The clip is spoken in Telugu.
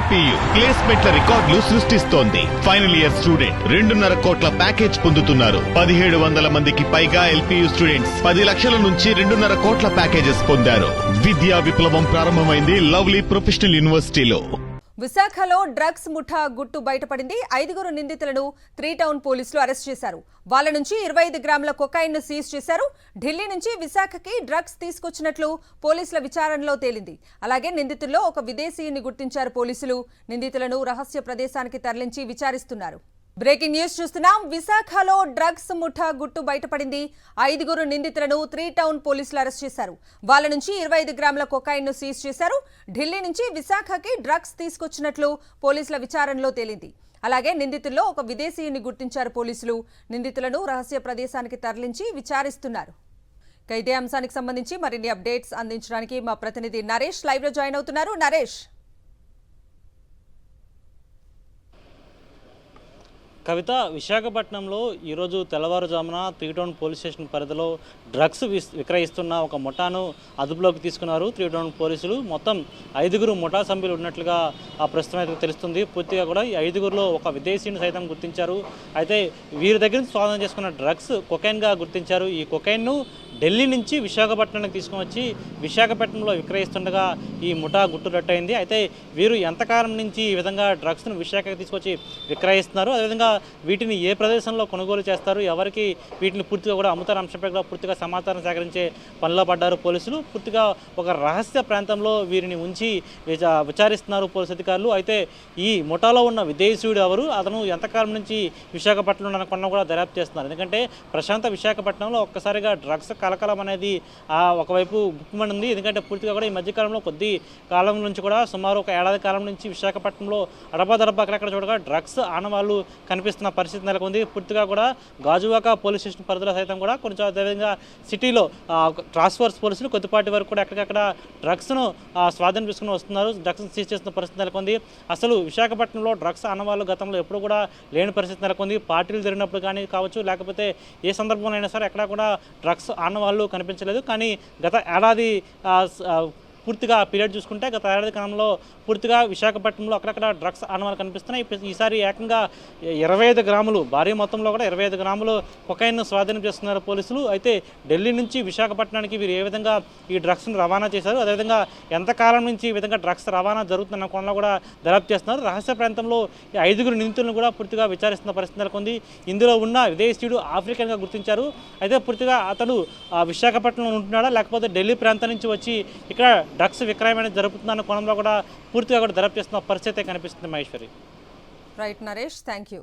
ఎల్పీయూ ప్లేస్మెంట్ల రికార్డులు సృష్టిస్తోంది. ఫైనల్ ఇయర్ స్టూడెంట్ 2.5 కోట్ల ప్యాకేజ్ పొందుతున్నారు. 1700 మందికి పైగా ఎల్పీయూ స్టూడెంట్స్ 10 లక్షల నుంచి 2.5 కోట్ల ప్యాకేజెస్ పొందారు. విద్యా విప్లవం ప్రారంభమైంది లవ్లీ ప్రొఫెషనల్ యూనివర్సిటీలో. విశాఖలో డ్రగ్స్ ముఠా గుట్టు బయటపడింది. 5 నిందితులను 3 టౌన్ పోలీసులు అరెస్ట్ చేశారు. వాళ్ళ నుంచి 25 గ్రాముల కొకైన్ ను సీజ్ చేశారు. ఢిల్లీ నుంచి విశాఖకి డ్రగ్స్ తీసుకొచ్చినట్లు పోలీసుల విచారణలో తేలింది. అలాగే నిందితుల్లో ఒక విదేశీయుని గుర్తించారు పోలీసులు. నిందితులను రహస్య ప్రదేశానికి తరలించి విచారిస్తున్నారు. బ్రేకింగ్ న్యూస్ చూస్తున్నాం. విశాఖలో డ్రగ్స్ ముఠా గుట్టు బయటపడింది. 5 నిందితులను 3 టౌన్ పోలీసులు అరెస్ట్ చేశారు. వాళ్ళ నుంచి 25 గ్రాముల కొకైన్ ను సీజ్ చేశారు. ఢిల్లీ నుంచి విశాఖకి డ్రగ్స్ తీసుకొచ్చినట్లు పోలీసుల విచారణలో తేలింది. అలాగే నిందితుల్లో ఒక విదేశీయుని గుర్తించారు పోలీసులు. నిందితులను రహస్య ప్రదేశానికి తరలించి విచారిస్తున్నారు. ఇదే అంశానికి సంబంధించి మరిన్ని అప్డేట్స్ అందించడానికి మా ప్రతినిధి నరేష్ లైవ్ లో జాయిన్ అవుతున్నారు. నరేష్, కవిత, విశాఖపట్నంలో ఈరోజు తెల్లవారుజామున 3 టౌన్ పోలీస్ స్టేషన్ పరిధిలో డ్రగ్స్ విక్రయిస్తున్న ఒక ముఠాను అదుపులోకి తీసుకున్నారు 3 టౌన్ పోలీసులు. మొత్తం 5 ముఠా సభ్యులు ఉన్నట్లుగా ప్రస్తుతం అయితే తెలుస్తుంది. పూర్తిగా కూడా ఈ 5లో ఒక విదేశీయుని సైతం గుర్తించారు. అయితే వీరి దగ్గర నుంచి స్వాధీనం చేసుకున్న డ్రగ్స్ కొకైన్గా గుర్తించారు. ఈ కొకైన్ను ఢిల్లీ నుంచి విశాఖపట్నానికి తీసుకుని వచ్చి విశాఖపట్నంలో విక్రయిస్తుండగా ఈ ముఠా గుట్టురట్టయింది. అయితే వీరు ఎంతకాలం నుంచి ఈ విధంగా డ్రగ్స్ను విశాఖకి తీసుకొచ్చి విక్రయిస్తున్నారు, అదేవిధంగా వీటిని ఏ ప్రదేశంలో కొనుగోలు చేస్తారు, ఎవరికి వీటిని పూర్తిగా కూడా అమ్ముతారు అంశంపై కూడా పూర్తిగా సమాచారం సేకరించే పనిలో పడ్డారు పోలీసులు. పూర్తిగా ఒక రహస్య ప్రాంతంలో వీరిని ఉంచి విచారిస్తున్నారు పోలీసు అధికారులు. అయితే ఈ ముఠాలో ఉన్న విదేశీయుడు ఎవరు, అతను ఎంతకాలం నుంచి విశాఖపట్నంలో కొన్న కూడా దర్యాప్తు చేస్తున్నారు. ఎందుకంటే ప్రశాంత విశాఖపట్నంలో ఒక్కసారిగా డ్రగ్స్ కలకలం అనేది ఒకవైపు గుప్పమని ఉంది. ఎందుకంటే పూర్తిగా కూడా ఈ మధ్యకాలంలో కొద్ది కాలం నుంచి కూడా సుమారు ఒక ఏడాది కాలం నుంచి విశాఖపట్నంలో అడపాదడపా అక్కడక్కడ చూడగా డ్రగ్స్ ఆనవాళ్ళు కనిపిస్తున్న పరిస్థితి నెలకొంది. పూర్తిగా కూడా గాజువాక పోలీస్ స్టేషన్ పరిధిలో సైతం కూడా కొంచెం అదేవిధంగా సిటీలో టాస్క్ ఫోర్స్ పోలీసులు కొద్దిపాటి వరకు కూడా ఎక్కడికక్కడ డ్రగ్స్ను స్వాధీనం చేసుకుని వస్తున్నారు. డ్రగ్స్ను సీజ్ చేస్తున్న పరిస్థితి నెలకొంది. అసలు విశాఖపట్నంలో డ్రగ్స్ ఆనవాళ్ళు గతంలో ఎప్పుడు కూడా లేని పరిస్థితి నెలకొంది. పార్టీలు జరిగినప్పుడు కానీ కావచ్చు, లేకపోతే ఏ సందర్భంలో అయినా సరే ఎక్కడా కూడా డ్రగ్స్ ఆనవాళ్ళు కనిపించలేదు. కానీ గత ఏడాది పూర్తిగా పీరియడ్ చూసుకుంటే గత ఏడాది కాలంలో పూర్తిగా విశాఖపట్నంలో అక్కడక్కడ డ్రగ్స్ ఆనవాళ్ళు కనిపిస్తున్నాయి. ఈసారి ఏకంగా 25 గ్రాములు భారీ మొత్తంలో కూడా 25 గ్రాములు కొకైన్ను స్వాధీనం చేస్తున్నారు పోలీసులు. అయితే ఢిల్లీ నుంచి విశాఖపట్నానికి వీరు ఏ విధంగా ఈ డ్రగ్స్ను రవాణా చేశారు, అదేవిధంగా ఎంతకాలం నుంచి ఈ విధంగా డ్రగ్స్ రవాణా జరుగుతున్న కోణంలో కూడా దర్యాప్తు చేస్తున్నారు. రహస్య ప్రాంతంలో ఈ 5 నిందితులను కూడా పూర్తిగా విచారిస్తున్న పరిస్థితి నెలకొంది. ఇందులో ఉన్న విదేశీయుడు ఆఫ్రికన్గా గుర్తించారు. అయితే పూర్తిగా అతడు విశాఖపట్నంలో ఉంటున్నాడా లేకపోతే ఢిల్లీ ప్రాంతం నుంచి వచ్చి ఇక్కడ డ్రగ్స్ విక్రయం అనేది జరుగుతుందన్న కోణంలో కూడా పూర్తిగా కూడా దర్యాప్తు చేస్తున్న పరిస్థితి కనిపిస్తుంది. Maheshwari. Right Naresh, thank you.